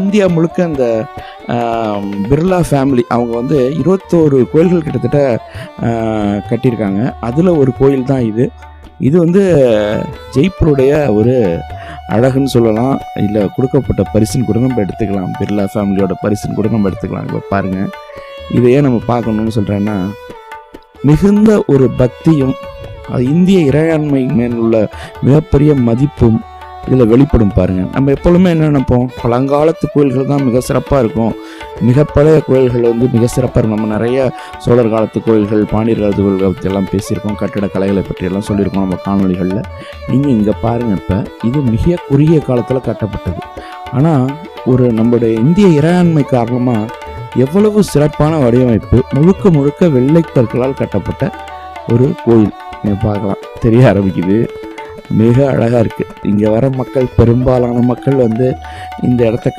India முழுக்க இந்த Birla family அவங்க வந்து 21 கோயில்கள் கிட்டத்தட்ட கட்டியிருக்காங்க. அதில் ஒரு கோயில் தான் இது. இது வந்து ஜெய்ப்பூருடைய ஒரு அழகுன்னு சொல்லலாம். இல்லை கொடுக்கப்பட்ட பரிசுன்னு கூட நம்ம எடுத்துக்கலாம். பிர்லா ஃபேமிலியோட பரிசுன்னு கூட நம்ம எடுத்துக்கலாம். இப்போ பாருங்கள், இதையே நம்ம பார்க்கணுன்னு சொல்கிறேன்னா, மிகுந்த ஒரு பக்தியும் இந்திய இறையாண்மை மேல் உள்ள மிகப்பெரிய மதிப்பும் இதில் வெளிப்படும் பாருங்கள். நம்ம எப்பொழுதுமே என்ன நினைப்போம், பழங்காலத்து கோயில்கள் தான் மிக சிறப்பாக இருக்கும், மிக பழைய கோயில்கள் வந்து மிக சிறப்பாக இருக்கும். நம்ம நிறைய சோழர் காலத்து கோயில்கள், பாண்டியர் காலத்து கோயில்கள் பற்றி எல்லாம் பேசியிருக்கோம், கட்டிடக்கலைகளை பற்றியெல்லாம் சொல்லியிருக்கோம் நம்ம காணொலிகளில். நீங்கள் இங்கே பாருங்கள், இப்போ இது மிக குறுகிய காலத்தில் கட்டப்பட்டது. ஆனால் ஒரு நம்முடைய இந்திய இறையாண்மை காரணமாக எவ்வளவு சிறப்பான வடிவமைப்பு, முழுக்க முழுக்க வெள்ளைக்கற்களால் கட்டப்பட்ட ஒரு கோயில் நீங்கள் பார்க்கலாம், தெரிய ஆரம்பிக்குது. மிக அழகாக இருக்குது. இங்கே வர மக்கள், பெரும்பாலான மக்கள் வந்து இந்த இடத்த